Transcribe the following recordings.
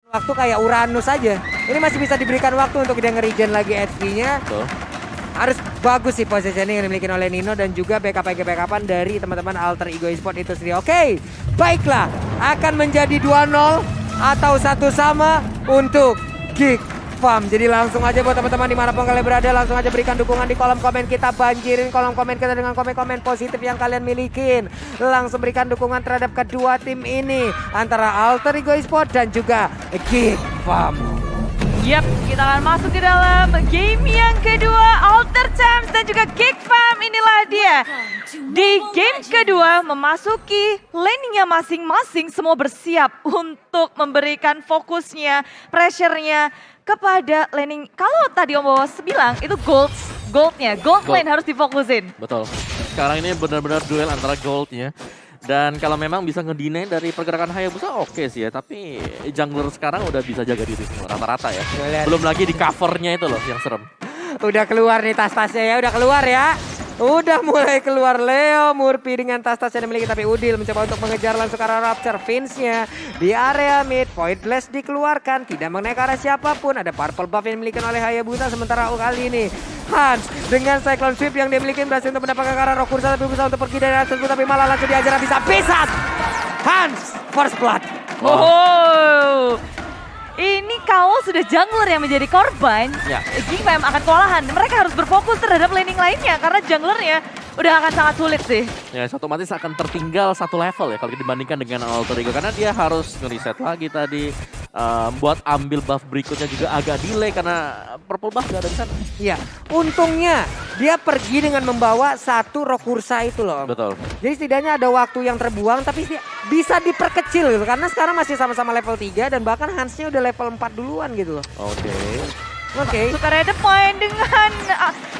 Waktu kayak Uranus aja. Ini masih bisa diberikan waktu untuk dia nge-regen lagi HP-nya. Harus bagus sih positioning yang dimiliki oleh Nino dan juga backupan dari teman-teman Alter Ego Esport itu sendiri. Oke, baiklah. Akan menjadi 2-0 atau 1-1 untuk Geek Farm. Jadi langsung aja buat teman-teman dimanapun kalian berada, langsung aja berikan dukungan di kolom komen kita. Banjirin kolom komen kita dengan komen-komen positif yang kalian milikin. Langsung berikan dukungan terhadap kedua tim ini antara Alter Ego Esport dan juga Geek Farm. Yap, kita akan masuk ke dalam game yang kedua. Alter Champs dan juga Geek Farm, inilah dia. Di game kedua memasuki lane-nya masing-masing, semua bersiap untuk memberikan fokusnya, pressure-nya kepada laning. Kalau tadi Om Bawas bilang itu gold lane harus difokusin. Betul. Sekarang ini benar-benar duel antara goldnya. Dan kalau memang bisa ngedinai dari pergerakan Hayabusa oke sih ya. Tapi jungler sekarang udah bisa jaga diri semua rata-rata ya. Belum lagi di covernya itu loh yang serem. Udah keluar nih tas-tasnya ya, udah keluar ya. Udah mulai keluar Leo Murphy dengan tas-tas yang dimiliki, tapi Udil mencoba untuk mengejar langsung ke arah Rapture. Vince-nya di area mid, Void Blast dikeluarkan, tidak mengenai ke arah siapapun. Ada purple buff yang dimiliki oleh Hayabusa, sementara kali ini Hans dengan Cyclone Sweep yang dimiliki berhasil untuk mendapatkan ke arah Rokursa, tapi berusaha untuk pergi dari atas tersebut, tapi malah langsung diajar habis-habisan. Hans, first blood. Oh, ini kalau sudah jungler yang menjadi korban, Geek Farm akan kewalahan. Mereka harus berfokus terhadap laning lainnya karena junglernya udah akan sangat sulit sih. Ya, otomatis akan tertinggal satu level ya kalau dibandingkan dengan Alter Ego. Karena dia harus nge-reset lagi tadi. Buat ambil buff berikutnya juga agak delay karena purple buff gak ada di sana. Iya, untungnya dia pergi dengan membawa satu Rokursa itu loh. Betul. Jadi setidaknya ada waktu yang terbuang tapi bisa diperkecil gitu. Karena sekarang masih sama-sama level 3 dan bahkan Hansnya udah level 4 duluan gitu loh. Oke. Suka red point dengan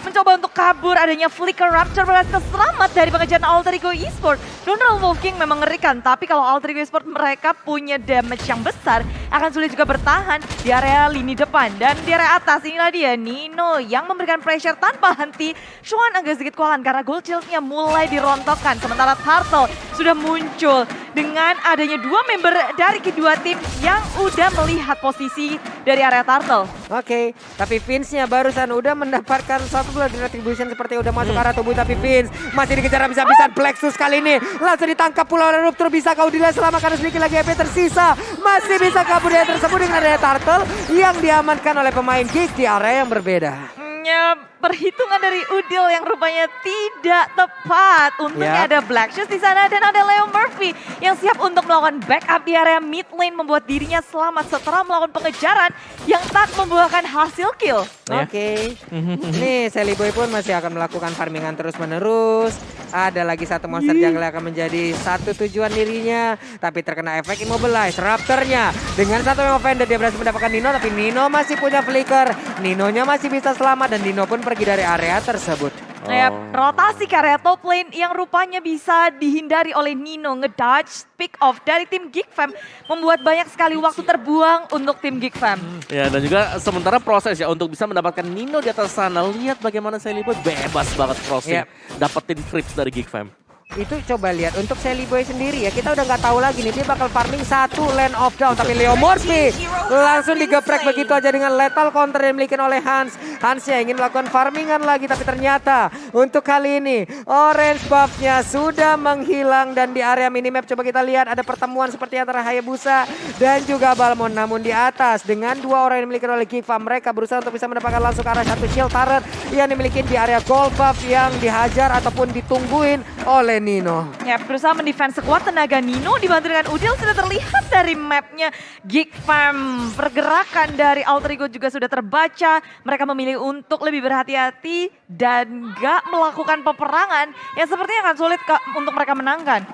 mencoba untuk kabur, adanya flicker Rapture berhasil selamat dari pengejaran Alter Ego Esport. Donald Wolf King memang ngerikan, tapi kalau Alter Ego Esport mereka punya damage yang besar, akan sulit juga bertahan di area lini depan. Dan di area atas inilah dia Nino yang memberikan pressure tanpa henti. Xuan agak sedikit kewalahan karena gold shieldnya mulai dirontokkan. Sementara Turtle sudah muncul dengan adanya dua member dari kedua tim yang udah melihat posisi dari area Turtle. Oke, tapi Vince-nya barusan udah mendapatkan satu blood retribution seperti udah masuk ke arah tubuh, tapi Vince masih dikejar habis-habisan. Plexus kali ini langsung ditangkap pula oleh Ruptur. Bisa kau Udila selamat karena sedikit lagi HP tersisa. Masih bisa kabur dari tersebut dengan adanya Turtle yang diamankan oleh pemain Geek di area yang berbeda. Perhitungan dari Udil yang rupanya tidak tepat. Untungnya ada Black Shoes di sana dan ada Leo Murphy yang siap untuk melakukan backup di area mid lane, membuat dirinya selamat setelah melakukan pengejaran yang tak membuahkan hasil kill. Oke. Nih Sally Boy pun masih akan melakukan farmingan terus-menerus. Ada lagi satu monster jungle yang akan menjadi satu tujuan dirinya, tapi terkena efek immobilize. Raptornya dengan satu yang offender dia berhasil mendapatkan Nino, tapi Nino masih punya flicker. Ninonya masih bisa selamat dan Nino pun pergi dari area tersebut. Rotasi ke area top lane yang rupanya bisa dihindari oleh Nino. Ngedodge pick off dari tim Geek Fam membuat banyak sekali waktu terbuang untuk tim Geek Fam. Ya, dan juga sementara proses ya untuk bisa mendapatkan Nino di atas sana. Lihat bagaimana Sally Boy bebas banget crossing. Dapetin creeps dari Geek Fam. Itu coba lihat untuk Sally Boy sendiri ya, kita udah nggak tahu lagi nih dia bakal farming satu land of down, tapi Leo Murphy langsung digeprek begitu aja dengan lethal counter yang dimiliki oleh Hans. Hans yang ingin melakukan farmingan lagi, tapi ternyata untuk kali ini orange buffnya sudah menghilang. Dan di area minimap coba kita lihat ada pertemuan seperti antara Hayabusa dan juga Balmond, namun di atas dengan dua orang yang dimiliki oleh Geek Farm, mereka berusaha untuk bisa mendapatkan langsung ke arah satu shield turret yang dimiliki di area gold buff yang dihajar ataupun ditungguin oleh Nino. Ya, berusaha mendefense sekuat tenaga Nino dibantu dengan Udil sudah terlihat dari mapnya Geek Farm. Pergerakan dari Alter Ego juga sudah terbaca. Mereka memilih untuk lebih berhati-hati dan gak melakukan peperangan yang sepertinya akan sulit untuk mereka menangkan.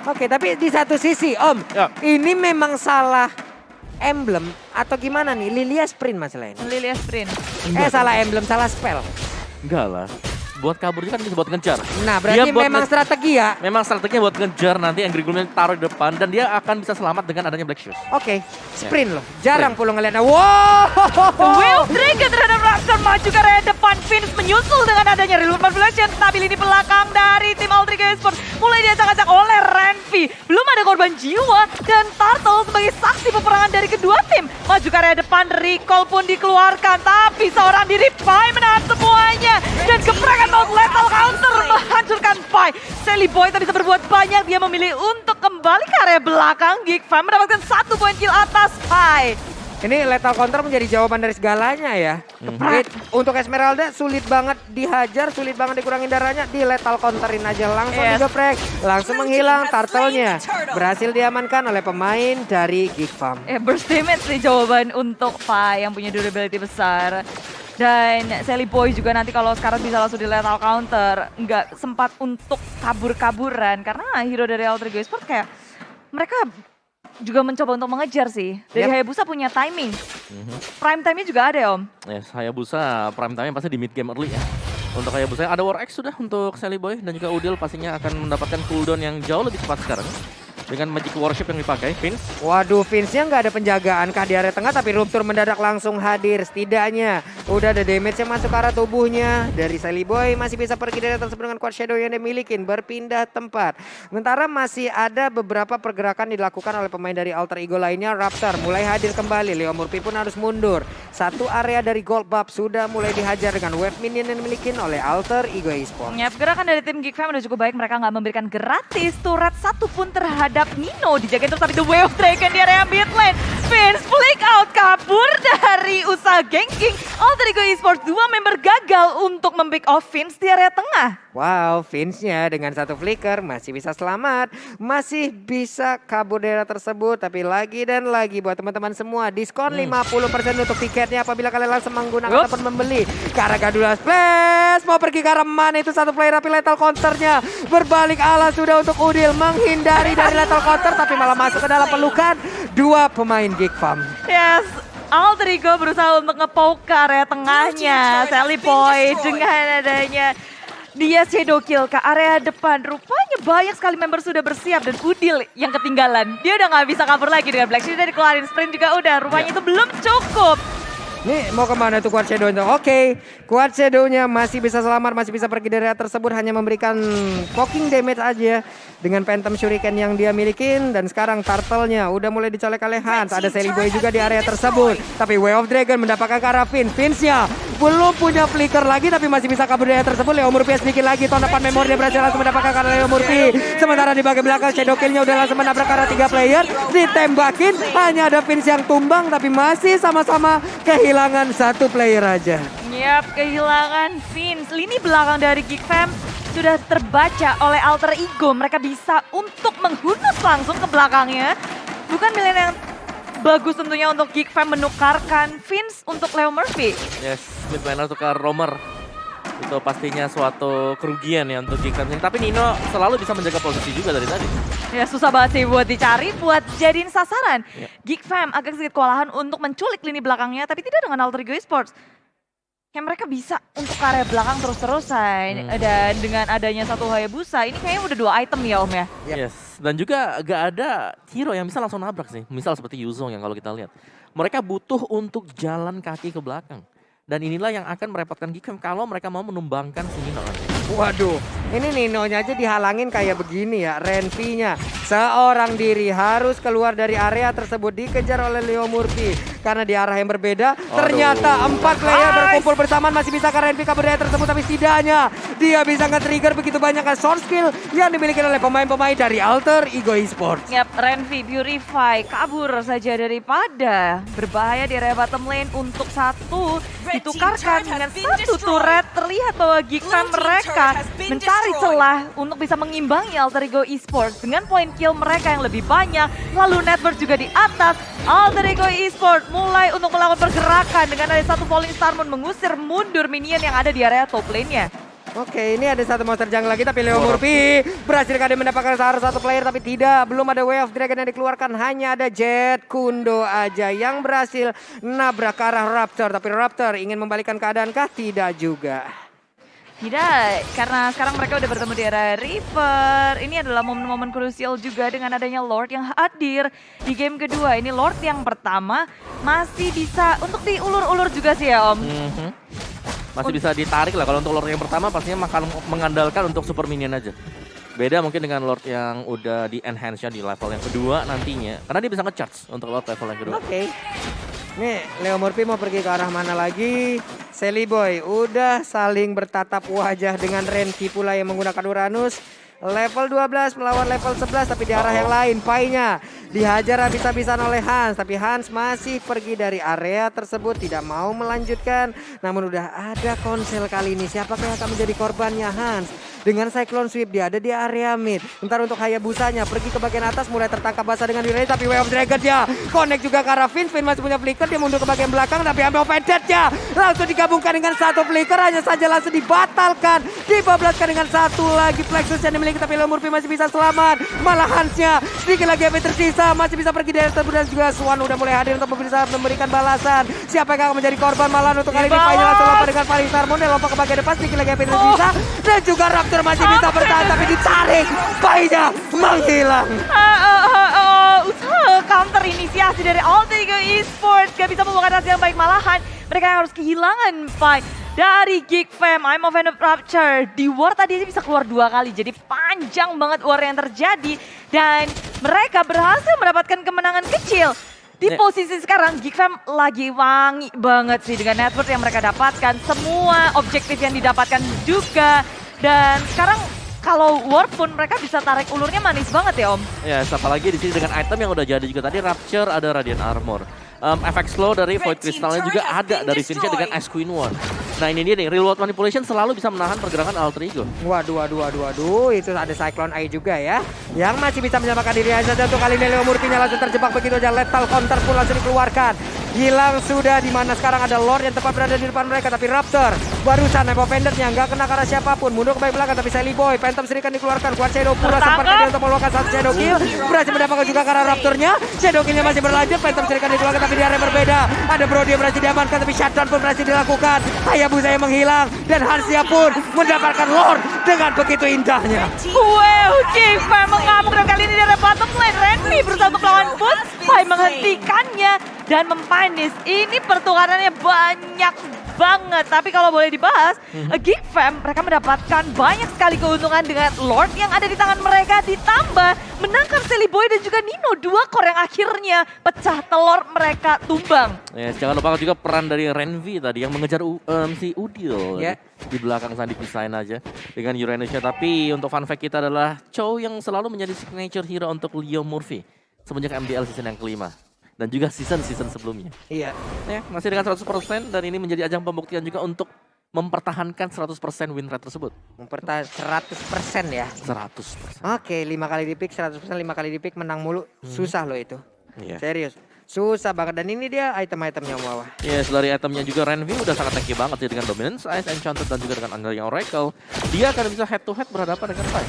Oke, tapi di satu sisi Om, ini memang salah emblem atau gimana nih? Lilia sprint masalahnya. Lilia sprint. Salah emblem, salah spell. Enggak lah. Buat kabur juga kan bisa buat ngejar. Nah berarti memang strategi ya? Memang strateginya buat ngejar, nanti Angry Gloom taruh di depan dan dia akan bisa selamat dengan adanya Black Shoes. Oke, sprint loh. Jarang puluh ngeliatnya. Wow! Will Trigger terhadap Raptor maju ke area depan. Vince menyusul dengan adanya Reload Manipulation. Stabil ini belakang dari tim Alter Ego Esports mulai diacak-acak oleh Renvi. Belum ada korban jiwa dan Turtle sebagai saksi peperangan dari kedua tim. Maju ke area depan, recall pun dikeluarkan. Tapi seorang diri Pai menahan semuanya. Dan gebrakan mode lethal counter menghancurkan Pai. Sally Boy tak bisa berbuat banyak. Dia memilih untuk kembali ke area belakang. Geek Fam mendapatkan 1 poin kill atas Pai. Ini lethal counter menjadi jawaban dari segalanya ya. Untuk Esmeralda sulit banget dihajar, sulit banget dikurangin darahnya, di lethal counterin aja langsung digeprek, langsung menghilang. Turtle-nya berhasil diamankan oleh pemain dari Geek Fam. Burst damage sih jawaban untuk Pai yang punya durability besar. Dan Sally Boy juga nanti kalau sekarang bisa langsung di lethal counter, nggak sempat untuk kabur-kaburan karena hero dari Alter Ego Esports kayak mereka juga mencoba untuk mengejar sih. Dari Hayabusa punya timing. Prime time-nya juga ada ya Om? Yes, Hayabusa prime time pasti di mid game early ya. Untuk Hayabusa ada War X sudah untuk Sally Boy dan juga Udil pastinya akan mendapatkan cooldown yang jauh lebih cepat sekarang. Dengan Magic Worship yang dipakai, Vince. Waduh, Vince-nya nggak ada penjagaan kah di area tengah, tapi Rupture mendadak langsung hadir. Setidaknya udah ada damage yang masuk ke arah tubuhnya. Dari Sally Boy masih bisa pergi dari tersebut dengan Quad Shadow yang dia miliki, berpindah tempat. Sementara masih ada beberapa pergerakan dilakukan oleh pemain dari Alter Ego lainnya. Raptor mulai hadir kembali, Leo Murphy pun harus mundur. Satu area dari Gold Buff sudah mulai dihajar dengan wave minion yang dimiliki oleh Alter Ego Esports. Gerakan dari tim Geek Fam udah cukup baik, mereka nggak memberikan gratis turret satupun terhadap Nino. Dijagain terus tapi The Wave Dragon di area mid lane. Vince flick out kabur dari usaha ganking. Alter Ego Esports 2 member gagal untuk mempick off Vince di area tengah. Wow, Vince-nya dengan satu flicker masih bisa selamat. Masih bisa kabur dari area tersebut. Tapi lagi dan lagi buat teman-teman semua, diskon 50% untuk tiketnya apabila kalian langsung menggunakan ataupun membeli. Karagadula Splash mau pergi ke arah mana itu satu player, tapi lethal counternya berbalik ala sudah untuk Udil menghindari dari lethal counter, tapi malah masuk ke dalam pelukan dua pemain Geek Fam. Yes, Alter Ego berusaha untuk nge-poke ke area tengahnya. Sally Boy dengan adanya dia shadow kill ke area depan. Rupanya banyak sekali member sudah bersiap dan Udil yang ketinggalan. Dia udah nggak bisa kabur lagi dengan Black Shield, udah dikeluarin sprint juga udah. Rupanya itu belum cukup. Nih mau kemana tuh Quad Shadow-nya? Oke, Quad Shadow-nya masih bisa selamat, masih bisa pergi dari area tersebut, hanya memberikan poking damage aja dengan Phantom Shuriken yang dia milikin. Dan sekarang Turtle-nya udah mulai dicolek oleh Hans. Ada Sally Boy juga di area tersebut, tapi Way of Dragon mendapatkan ke arah Vince. Vince-nya belum punya flicker lagi, tapi masih bisa kabur dari area tersebut. Leo Murphy sedikit lagi, tondapan memori dia berhasil langsung mendapatkan ke arah Leo Murphy. Sementara di bagian belakang Shadow Kill-nya udah langsung menabrak ke arah 3 player. Ditembakin, hanya ada Vince yang tumbang, tapi masih sama-sama kehilangan satu player aja. Yap, kehilangan Vince. Lini belakang dari Geek Fam sudah terbaca oleh Alter Ego. Mereka bisa untuk menghunus langsung ke belakangnya. Bukan pilihan yang bagus tentunya untuk Geek Fam menukarkan Vince untuk Leo Murphy. Yes, mid laner tukar Roamer. Itu pastinya suatu kerugian ya untuk Geek Fam. Tapi Nino selalu bisa menjaga posisi juga dari tadi. Ya susah banget sih buat dicari, buat jadiin sasaran. Geek Fam agak sedikit kewalahan untuk menculik lini belakangnya, tapi tidak dengan Alter Ego Esports. Kayak mereka bisa untuk ke area belakang terus-terusan. Dan dengan adanya satu Hayabusa, ini kayaknya udah 2 item ya Om ya? Yes, dan juga gak ada hero yang bisa langsung nabrak sih. Misal seperti Yuzong yang kalau kita lihat. Mereka butuh untuk jalan kaki ke belakang. Dan inilah yang akan merepotkan Geek Fam kalau mereka mau menumbangkan si Nino nanti. Waduh, ini Nino-nya aja dihalangin kayak begini ya. Renvi-nya seorang diri harus keluar dari area tersebut, dikejar oleh Leo Murphy. Karena di arah yang berbeda, ternyata 4 player berkumpul bersamaan, masih bisa ke Renvi kabur dari area tersebut. Tapi setidaknya dia bisa nge-trigger begitu banyak source skill yang dimiliki oleh pemain-pemain dari Alter Ego Esports. Yap, Renvi Purify kabur saja daripada berbahaya di area bottom lane untuk satu. Ditukarkan dengan satu turret. Terlihat bahwa Geek Fam mereka mencari celah untuk bisa mengimbangi Alter Ego Esports dengan poin kill mereka yang lebih banyak. Lalu network juga di atas. Alter Ego Esports mulai untuk melakukan pergerakan dengan ada satu Falling Star Moon mengusir mundur minion yang ada di area top lane-nya. Oke, ini ada satu monster jungle lagi, tapi Leo Murphy berhasil kali mendapatkan satu player, tapi tidak, belum ada Way of Dragon yang dikeluarkan, hanya ada Jet Kundo aja yang berhasil nabrak ke arah Raptor, tapi Raptor ingin membalikan keadaan kah? Tidak juga. Tidak, karena sekarang mereka udah bertemu di area River. Ini adalah momen-momen krusial juga dengan adanya Lord yang hadir di game kedua. Ini Lord yang pertama masih bisa untuk diulur-ulur juga sih ya Om. Masih bisa ditarik lah. Kalau untuk Lord yang pertama pastinya mengandalkan untuk super minion aja. Beda mungkin dengan Lord yang udah di enhance-nya di level yang kedua nantinya. Karena dia bisa nge-charge untuk Lord level yang kedua. Oke. Nih, Leo Murphy mau pergi ke arah mana lagi? Sally Boy udah saling bertatap wajah dengan Renki pula yang menggunakan Uranus. Level 12 melawan level 11 tapi di arah yang lain. Pai-nya dihajar habis-habisan oleh Hans. Tapi Hans masih pergi dari area tersebut. Tidak mau melanjutkan. Namun udah ada konsel kali ini. Siapakah yang akan menjadi korbannya Hans? Dengan Cyclone Sweep dia ada di area mid. Bentar untuk Hayabusanya pergi ke bagian atas mulai tertangkap basah dengan Yurei. Tapi Way of Dragon ya connect juga ke arah Finn. Finn masih punya flicker, dia mundur ke bagian belakang tapi ambil offended ya. Langsung digabungkan dengan satu flicker, hanya saja langsung dibatalkan. Dibablaskan dengan satu lagi Plexus yang dimiliki tapi Leo Murphy masih bisa selamat. Malah Hansnya sedikit lagi yang tersisa masih bisa pergi dari tersebut dan juga Swan udah mulai hadir untuk bisa memberikan balasan. Siapa yang akan menjadi korban malah untuk kali ini Pai langsung lompat dengan paling Sarmon dan lompat ke bagian depan sedikit lagi yang tersisa dan juga Raptor masih bisa bertahan tapi ditarik. Pai-nya menghilang. Usaha counter inisiasi dari Alter Ego Esports gak bisa membuahkan hasil yang baik, malahan mereka harus kehilangan Pai dari Geek Fam. I'm of Rapture di war tadi aja bisa keluar 2 kali, jadi panjang banget war yang terjadi dan mereka berhasil mendapatkan kemenangan kecil. Di posisi sekarang Geek Fam lagi wangi banget sih dengan network yang mereka dapatkan, semua objektif yang didapatkan juga. Dan sekarang kalau war pun mereka bisa tarik ulurnya manis banget ya Om. Ya, apalagi di sini dengan item yang udah jadi juga tadi Rapture ada Radiant Armor. Efek slow dari Void Crystalnya juga ada dari finishnya dengan Ice Queen One. Nah ini dia nih, Real World Manipulation selalu bisa menahan pergerakan Alter Ego. Waduh, itu ada Cyclone Eye juga ya. Yang masih bisa menyelamatkan diri saja untuk kali ini Leo Murphy-nya langsung terjebak begitu aja. Lethal counter pun langsung dikeluarkan. Hilang sudah di mana sekarang ada Lord yang tepat berada di depan mereka tapi Raptor barusan Evo Pendernya nggak kena ke arah siapapun, mundur ke bagian belakang tapi Sally Boy Phantom Serikan dikeluarkan. Kuat Shadow pula sempat dia untuk melakukan satu Shadow Kill, berhasil mendapatkan juga ke arah Raptornya. Shadow Kill-nya masih berlanjut, Phantom Serikan dikeluarkan tapi di area berbeda. Ada Brody yang berhasil diamankan tapi shutdown pun berhasil dilakukan. Hayabusa yang menghilang dan Hansia pun mendapatkan Lord dengan begitu indahnya. Wow, Geek Fam mengamuk dan kali ini dari bottom lane. Renly berusaha untuk melawan Foot, Pai menghentikannya dan mempanis. Ini pertukarannya banyak banget. Tapi kalau boleh dibahas, Geek Fam mereka mendapatkan banyak sekali keuntungan dengan Lord yang ada di tangan mereka. Ditambah menangkan Sally Boy dan juga Nino. 2 core yang akhirnya pecah telur mereka tumbang. Ya, jangan lupa juga peran dari Renvi tadi yang mengejar si Udil. Ya. Di belakang sana dipisahin aja dengan Uranusnya. Tapi untuk fun fact kita adalah Chow yang selalu menjadi signature hero untuk Leo Murphy semenjak MDL season yang kelima. Dan juga season-season sebelumnya. Iya. Ya, masih dengan 100% dan ini menjadi ajang pembuktian juga untuk mempertahankan 100% win rate tersebut. Mempertahankan 100% ya. 100%. Oke, 5 kali di pick 100%, 5 kali di pick menang mulu. Susah loh itu. Iya. Serius. Susah banget dan ini dia item-itemnya bawah. Yes, dari itemnya juga Renvi udah sangat tanky banget sih dengan Dominance, Ice, Enchanted dan juga dengan Undying Oracle. Dia akan bisa head to head berhadapan dengan Pai.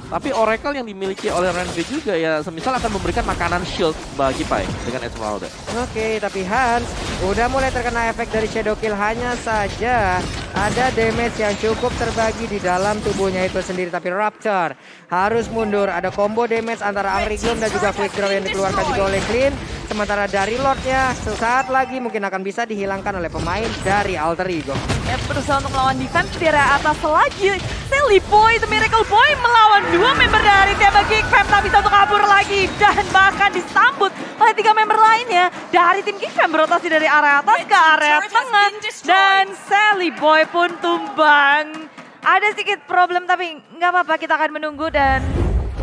Tapi Oracle yang dimiliki oleh Renvi juga ya semisal akan memberikan makanan shield bagi Pai dengan Esmeralda. Oke, tapi Hans udah mulai terkena efek dari Shadow Kill, hanya saja ada damage yang cukup terbagi di dalam tubuhnya itu sendiri. Tapi Raptor harus mundur, ada combo damage antara Angry Gloom dan juga Quick Draw yang dikeluarkan juga oleh Clean. Sementara dari Lordnya sesaat lagi mungkin akan bisa dihilangkan oleh pemain dari Alter Ego. Ya, berusaha untuk melawan defense di area atas lagi. Sally Boy, The Miracle Boy melawan 2 member dari tim Geek Fam, tak bisa untuk kabur lagi. Dan bahkan disambut oleh 3 member lainnya dari tim Geek Fam berotasi dari area atas ke area tengah. Dan Sally Boy pun tumbang. Ada sedikit problem tapi nggak apa-apa, kita akan menunggu dan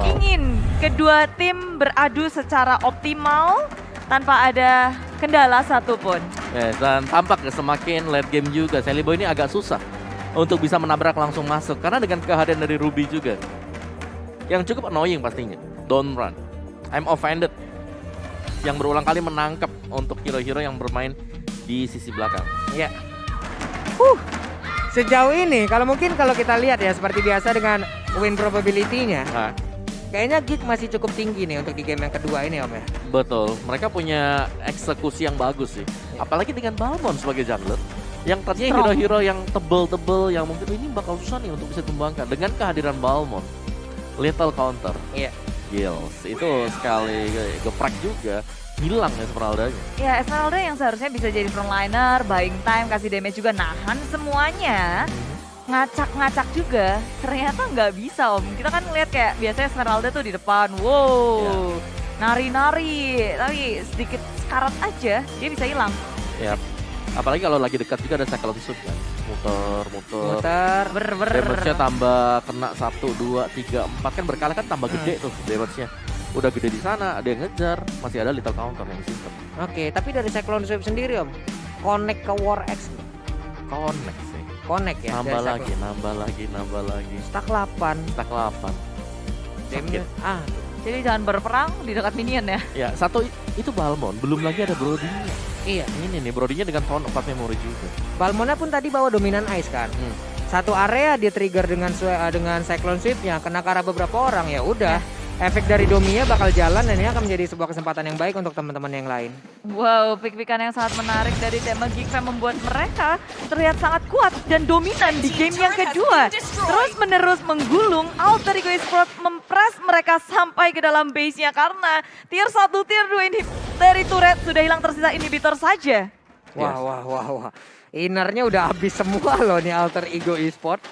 ingin kedua tim beradu secara optimal tanpa ada kendala satupun. Yes, dan tampak semakin late game juga. Sally Boy ini agak susah untuk bisa menabrak langsung masuk. Karena dengan kehadiran dari Ruby juga. Yang cukup annoying pastinya. Don't run. I'm offended. Yang berulang kali menangkap untuk hero-hero yang bermain di sisi belakang. Ya. Sejauh ini kalau kita lihat ya seperti biasa dengan win probability-nya. Nah, Kayaknya Geek masih cukup tinggi nih untuk di game yang kedua ini Om ya. betul. Mereka punya eksekusi yang bagus sih. Apalagi dengan Balmond sebagai jungler. Yang tadinya hero-hero yang tebel-tebel yang mungkin ini bakal susah nih untuk bisa dikembangkan. Dengan kehadiran Balmond. Little counter. Iya. Gills. Itu sekali geprek juga. hilang Esmeralda-nya. Ya Esmeralda yang seharusnya bisa jadi frontliner, buying time, kasih damage juga, nahan semuanya. Ngacak-ngacak juga, ternyata nggak bisa Om. Kita kan ngeliat kayak biasanya Esmeralda tuh di depan, wow, nari-nari, tapi sedikit sekarat aja, dia bisa hilang. Ya, apalagi kalau lagi dekat juga ada cyclone shoot kan. Muter. Damage-nya tambah kena 1, 2, 3, 4 kan berkala kan tambah gede tuh damage-nya. Udah gede di sana, ada yang ngejar, masih ada little counter yang simpen. Oke, tapi dari Cyclone Sweep sendiri Om, connect ke War X. Connect sih. Connect ya. Nambah dari lagi. Stack 8. Stack 8. Damage. Jadi jangan berperang di dekat minion ya. Ya, satu itu Balmond, belum lagi ada Brody-nya. Iya. Ini nih, Brody-nya dengan Tone of Memory juga. Balmondnya pun tadi bawa dominan ice kan. Satu area dia trigger dengan Cyclone Sweep-nya, kena ke arah beberapa orang ya udah. Efek dari dominya bakal jalan dan ini akan menjadi sebuah kesempatan yang baik untuk teman-teman yang lain. Wow, pick-pickan yang sangat menarik dari tim Geekfam membuat mereka terlihat sangat kuat dan dominan di game yang kedua. Terus-menerus menggulung, Alter Ego Esports mempres mereka sampai ke dalam base-nya karena tier 1, tier 2 ini dari turret sudah hilang, tersisa inhibitor saja. Wah. Innernya udah habis semua loh nih Alter Ego Esports.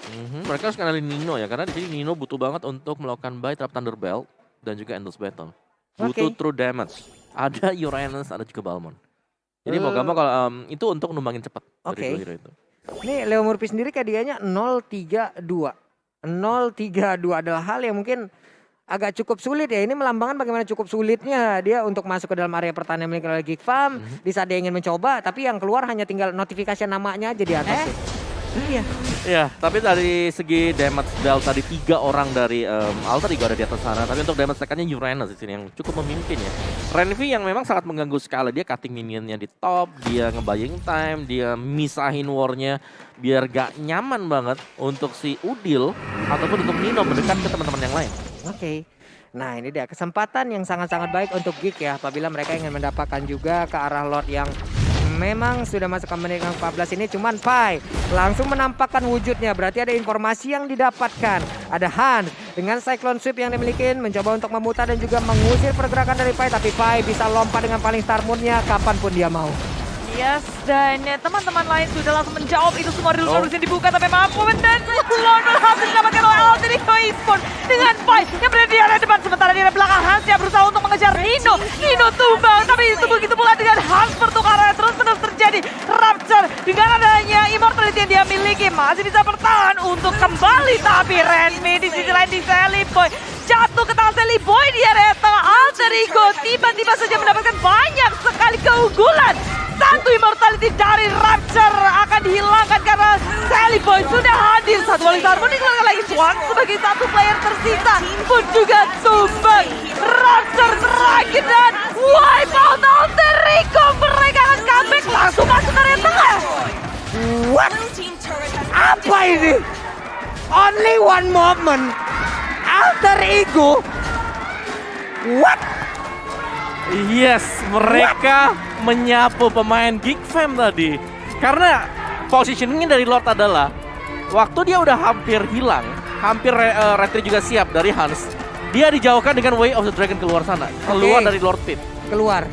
Mereka harus kenalin Nino ya, karena di sini Nino butuh banget untuk melakukan buy trap Thunderbelt dan juga Endless Battle. Butuh true damage. Ada Uranus, ada juga Balmond. Jadi mau gampang kalau itu untuk numbangin cepat dari dua hero itu. Ini Leo Murphy sendiri KDA-nya 032. 032 adalah hal yang mungkin agak cukup sulit ya. Ini melambangkan bagaimana cukup sulitnya dia untuk masuk ke dalam area pertahanan milik Geekfam. Di saat dia ingin mencoba, tapi yang keluar hanya tinggal notifikasi namanya aja di atas. Iya. Ya, tapi dari segi damage delta tadi 3 orang dari Alter Ego ada di atas sana. Tapi untuk damage tekannya Uranus di sini yang cukup memimpin ya. Renvi yang memang sangat mengganggu sekali. Dia cutting minionnya di top, dia ngebaying time, dia misahin warnya biar gak nyaman banget untuk si Udil ataupun untuk Nino mendekat ke teman-teman yang lain. Oke. Nah ini dia kesempatan yang sangat-sangat baik untuk Geek ya. Apabila mereka ingin mendapatkan juga ke arah Lord yang memang sudah masuk ke menit yang 14 ini. Cuman Pai langsung menampakkan wujudnya. Berarti ada informasi yang didapatkan. Ada Hans dengan Cyclone Sweep yang dimiliki mencoba untuk memutar dan juga mengusir pergerakan dari Pai. Tapi Pai bisa lompat dengan paling Star Moon-nya kapanpun dia mau. Yes, dan teman-teman lain sudah langsung menjawab itu semua di luar yang dibuka, tapi mampu dan Lord berhasil didapatkan oleh Alter Ego Esports dengan Pai yang berada di area depan, sementara di area belakang Hans yang berusaha untuk mengejar Nino. Nino tumbang, tapi begitu pula dengan Hans pertukaran terus-menerus terjadi. Rapture dengan adanya immortality yang dia miliki masih bisa bertahan untuk kembali, tapi Renmi di sisi lain di Sally Boy jatuh ke tangan Sally Boy di area tengah. Alter Ego tiba-tiba saja mendapatkan banyak sekali keunggulan. Satu immortality dari Rapture akan dihilangkan karena Sally Boy sudah hadir. Satu wali Star Moon dikeluarkan lagi. Swan sebagai satu player tersisa pun juga tumbang. Rapture terakhir dan wipe out Alter Ego. Mereka akan comeback langsung masuk area tengah. What? Apa ini? Only one moment. Alter Ego. What? Yes, mereka menyapu pemain Geekfam tadi. Karena positioningnya dari Lord adalah waktu dia udah hampir hilang, hampir retreat juga siap dari Hans. Dia dijauhkan dengan Way of the Dragon keluar sana, keluar dari Lord Pit. Keluar.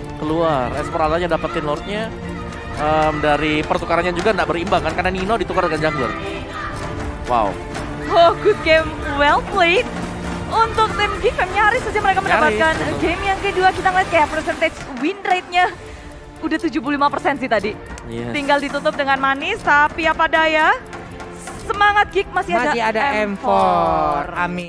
Esmeralda-nya dapetin Lordnya. Dari pertukarannya juga nggak berimbang kan, karena Nino ditukar dengan jungler. Wow. Oh, good game, well played. Untuk tim Geekfam nyaris saja mereka mendapatkan game yang kedua. Kita ngeliat kayak percentage win rate-nya udah 75% sih tadi. Yes. Tinggal ditutup dengan manis, tapi apa daya, semangat Geek masih ada M4. Amin.